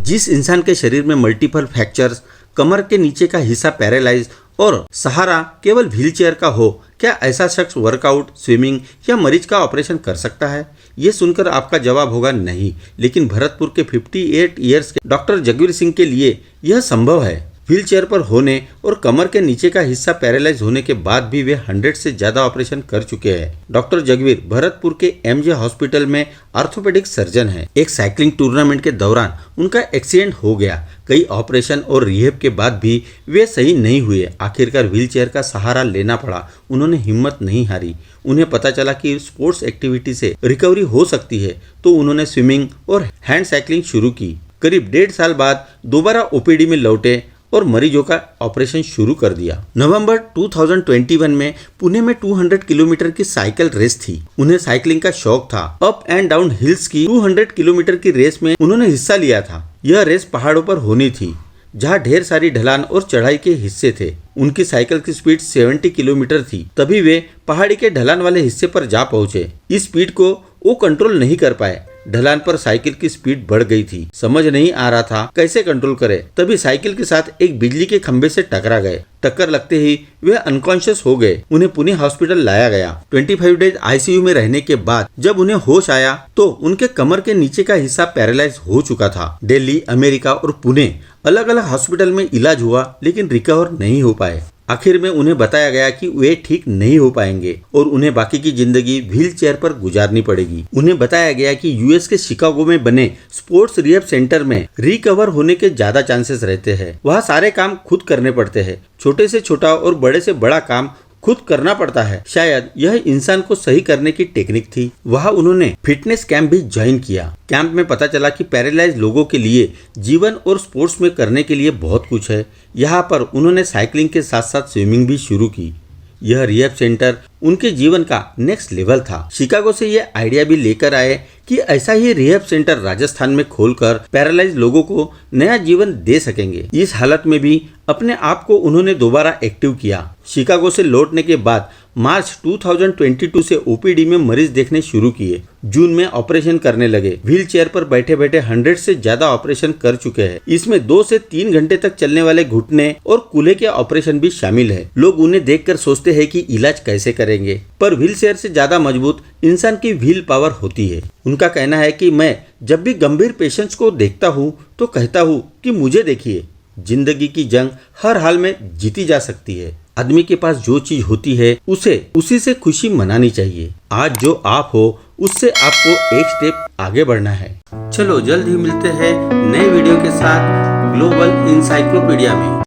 जिस इंसान के शरीर में मल्टीपल फ्रैक्चर्स, कमर के नीचे का हिस्सा पैरालाइज और सहारा केवल व्हीलचेयर का हो, क्या ऐसा शख्स वर्कआउट, स्विमिंग या मरीज का ऑपरेशन कर सकता है? ये सुनकर आपका जवाब होगा नहीं, लेकिन भरतपुर के 58 ईयर्स के डॉक्टर जगवीर सिंह के लिए यह संभव है। व्हीलचेयर पर होने और कमर के नीचे का हिस्सा पैरालाइज होने के बाद भी वे 100 से ज्यादा ऑपरेशन कर चुके हैं। डॉक्टर जगवीर भरतपुर के एमजे हॉस्पिटल में ऑर्थोपेडिक सर्जन हैं। एक साइकिलिंग टूर्नामेंट के दौरान उनका एक्सीडेंट हो गया। कई ऑपरेशन और रिहेब के बाद भी वे सही नहीं हुए। आखिरकार व्हीलचेयर का सहारा लेना पड़ा। उन्होंने हिम्मत नहीं हारी। उन्हें पता चला कि स्पोर्ट्स एक्टिविटी से रिकवरी हो सकती है, तो उन्होंने स्विमिंग और हैंड साइकिलिंग शुरू की। करीब 1.5 साल बाद दोबारा ओपीडी में लौटे और मरीजों का ऑपरेशन शुरू कर दिया। नवंबर 2021 में पुणे में 200 किलोमीटर की साइकिल रेस थी। उन्हें साइकिलिंग का शौक था। अप एंड डाउन हिल्स की 200 किलोमीटर की रेस में उन्होंने हिस्सा लिया था। यह रेस पहाड़ों पर होनी थी, जहां ढेर सारी ढलान और चढ़ाई के हिस्से थे। उनकी साइकिल की स्पीड 70 किलोमीटर थी। तभी वे पहाड़ी के ढलान वाले हिस्से पर जा पहुंचे। इस स्पीड को वो कंट्रोल नहीं कर पाए। ढलान पर साइकिल की स्पीड बढ़ गई थी। समझ नहीं आ रहा था कैसे कंट्रोल करे। तभी साइकिल के साथ एक बिजली के खंभे से टकरा गए। टक्कर लगते ही वे अनकॉन्शियस हो गए। उन्हें पुणे हॉस्पिटल लाया गया। 25 डेज आईसीयू में रहने के बाद जब उन्हें होश आया तो उनके कमर के नीचे का हिस्सा पैरालाइज हो चुका था। दिल्ली, अमेरिका और पुणे अलग अलग हॉस्पिटल में इलाज हुआ, लेकिन रिकवर नहीं हो पाए। आखिर में उन्हें बताया गया कि वे ठीक नहीं हो पाएंगे और उन्हें बाकी की जिंदगी व्हील चेयर पर गुजारनी पड़ेगी। उन्हें बताया गया कि यूएस के शिकागो में बने स्पोर्ट्स रिहैब सेंटर में रिकवर होने के ज्यादा चांसेस रहते हैं। वहाँ सारे काम खुद करने पड़ते हैं। छोटे से छोटा और बड़े से बड़ा काम खुद करना पड़ता है। शायद यह इंसान को सही करने की टेक्निक थी। वहाँ उन्होंने फिटनेस कैंप भी ज्वाइन किया। कैंप में पता चला कि पैरालाइज लोगों के लिए जीवन और स्पोर्ट्स में करने के लिए बहुत कुछ है। यहाँ पर उन्होंने साइकिलिंग के साथ साथ स्विमिंग भी शुरू की। यह रिहैब सेंटर उनके जीवन का नेक्स्ट लेवल था। शिकागो से ये आइडिया भी लेकर आए कि ऐसा ही रिहैब सेंटर राजस्थान में खोलकर पैरालाइज लोगों को नया जीवन दे सकेंगे। इस हालत में भी अपने आप को उन्होंने दोबारा एक्टिव किया। शिकागो से लौटने के बाद मार्च 2022 से ओपीडी में मरीज देखने शुरू किए। जून में ऑपरेशन करने लगे। व्हील चेयर पर बैठे बैठे 100 से ज्यादा ऑपरेशन कर चुके हैं। इसमें 2 से 3 घंटे तक चलने वाले घुटने और कूल्हे के ऑपरेशन भी शामिल है। लोग उन्हें देखकर सोचते हैं कि इलाज कैसे करेंगे, पर व्हील चेयर से ज्यादा मजबूत इंसान की व्हील पावर होती है। उनका कहना है कि मैं जब भी गंभीर पेशेंट्स को देखता हूँ तो कहता हूँ कि मुझे देखिए, जिंदगी की जंग हर हाल में जीती जा सकती है। आदमी के पास जो चीज होती है उसी से खुशी मनानी चाहिए। आज जो आप हो उससे आपको एक स्टेप आगे बढ़ना है। चलो जल्द ही मिलते हैं नए वीडियो के साथ ग्लोबल इंसाइक्लोपीडिया में।